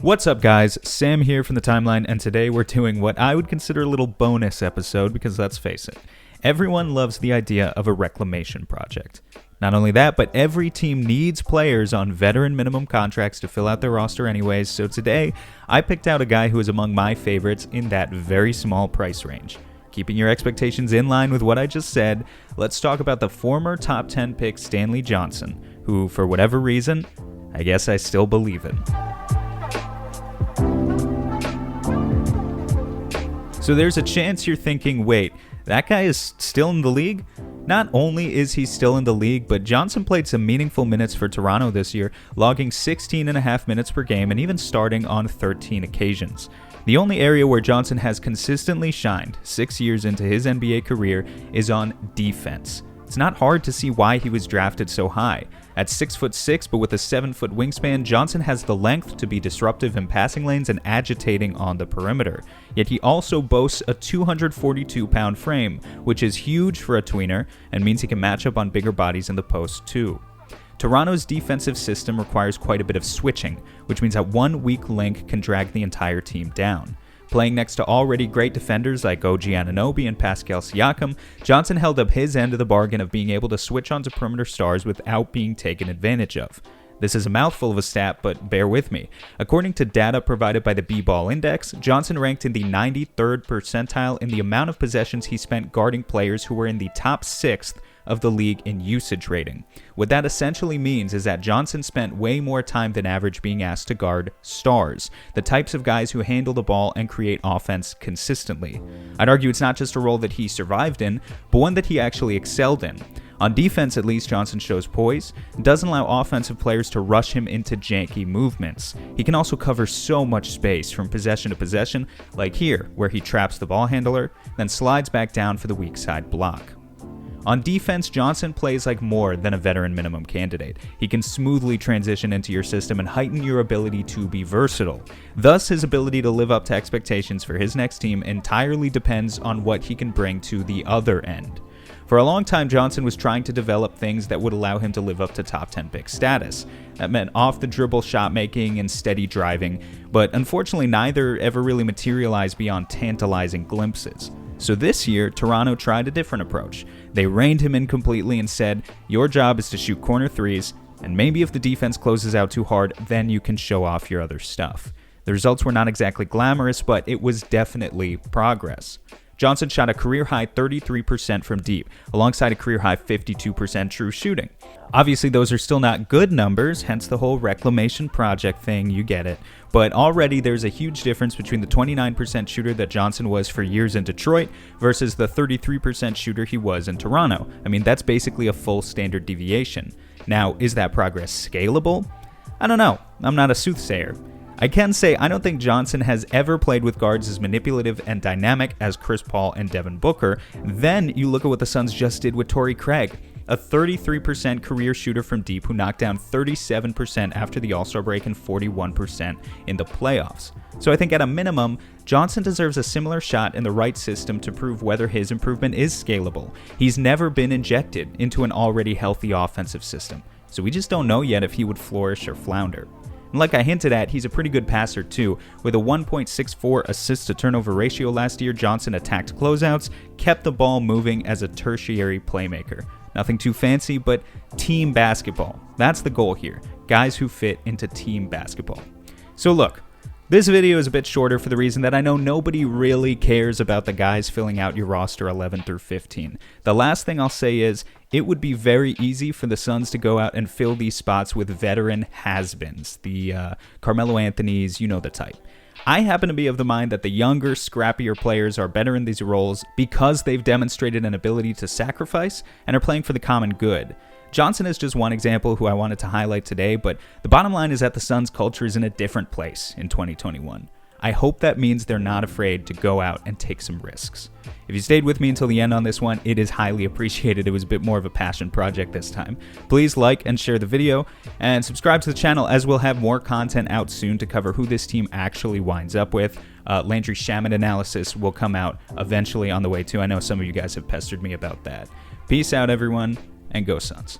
What's up, guys? Sam here from the Timeline, and today we're doing what I would consider a little bonus episode because let's face it, everyone loves the idea of a reclamation project. Not only that, but every team needs players on veteran minimum contracts to fill out their roster anyways, so today I picked out a guy who is among my favorites in that very small price range. Keeping your expectations in line with what I just said, let's talk about the former top 10 pick Stanley Johnson, who, for whatever reason, I guess I still believe in. So there's a chance you're thinking, wait, that guy is still in the league? Not only is he still in the league, but Johnson played some meaningful minutes for Toronto this year, logging 16.5 minutes per game and even starting on 13 occasions. The only area where Johnson has consistently shined 6 years into his NBA career is on defense. It's not hard to see why he was drafted so high. At 6'6", but with a 7-foot wingspan, Johnson has the length to be disruptive in passing lanes and agitating on the perimeter. Yet he also boasts a 242-pound frame, which is huge for a tweener and means he can match up on bigger bodies in the post too. Toronto's defensive system requires quite a bit of switching, which means that one weak link can drag the entire team down. Playing next to already great defenders like OG Anunoby and Pascal Siakam, Johnson held up his end of the bargain of being able to switch onto perimeter stars without being taken advantage of. This is a mouthful of a stat, but bear with me. According to data provided by the B-Ball Index, Johnson ranked in the 93rd percentile in the amount of possessions he spent guarding players who were in the top 6th of the league in usage rating. What that essentially means is that Johnson spent way more time than average being asked to guard stars, the types of guys who handle the ball and create offense consistently. I'd argue it's not just a role that he survived in, but one that he actually excelled in. On defense, at least, Johnson shows poise and doesn't allow offensive players to rush him into janky movements. He can also cover so much space from possession to possession, like here, where he traps the ball handler, then slides back down for the weak side block. On defense, Johnson plays like more than a veteran minimum candidate. He can smoothly transition into your system and heighten your ability to be versatile. Thus, his ability to live up to expectations for his next team entirely depends on what he can bring to the other end. For a long time, Johnson was trying to develop things that would allow him to live up to top 10 pick status. That meant off-the-dribble shot making and steady driving, but unfortunately neither ever really materialized beyond tantalizing glimpses. So this year, Toronto tried a different approach. They reined him in completely and said, your job is to shoot corner threes, and maybe if the defense closes out too hard, then you can show off your other stuff. The results were not exactly glamorous, but it was definitely progress. Johnson shot a career-high 33% from deep, alongside a career-high 52% true shooting. Obviously, those are still not good numbers, hence the whole reclamation project thing, you get it. But already there's a huge difference between the 29% shooter that Johnson was for years in Detroit versus the 33% shooter he was in Toronto. I mean, that's basically a full standard deviation. Now, is that progress scalable? I don't know. I'm not a soothsayer. I can say I don't think Johnson has ever played with guards as manipulative and dynamic as Chris Paul and Devin Booker. Then you look at what the Suns just did with Torrey Craig, a 33% career shooter from deep who knocked down 37% after the All-Star break and 41% in the playoffs. So I think at a minimum, Johnson deserves a similar shot in the right system to prove whether his improvement is scalable. He's never been injected into an already healthy offensive system, so we just don't know yet if he would flourish or flounder. And like I hinted at, he's a pretty good passer too. With a 1.64 assist-to-turnover ratio last year, Johnson attacked closeouts, kept the ball moving as a tertiary playmaker. Nothing too fancy, but team basketball. That's the goal here. Guys who fit into team basketball. So look, this video is a bit shorter for the reason that I know nobody really cares about the guys filling out your roster 11 through 15. The last thing I'll say is, it would be very easy for the Suns to go out and fill these spots with veteran has-beens, the Carmelo Anthonys, you know the type. I happen to be of the mind that the younger, scrappier players are better in these roles because they've demonstrated an ability to sacrifice and are playing for the common good. Johnson is just one example who I wanted to highlight today, but the bottom line is that the Suns' culture is in a different place in 2021. I hope that means they're not afraid to go out and take some risks. If you stayed with me until the end on this one, it is highly appreciated. It was a bit more of a passion project this time. Please like and share the video, and subscribe to the channel as we'll have more content out soon to cover who this team actually winds up with. Landry Shamet analysis will come out eventually on the way too. I know some of you guys have pestered me about that. Peace out, everyone, and go Suns.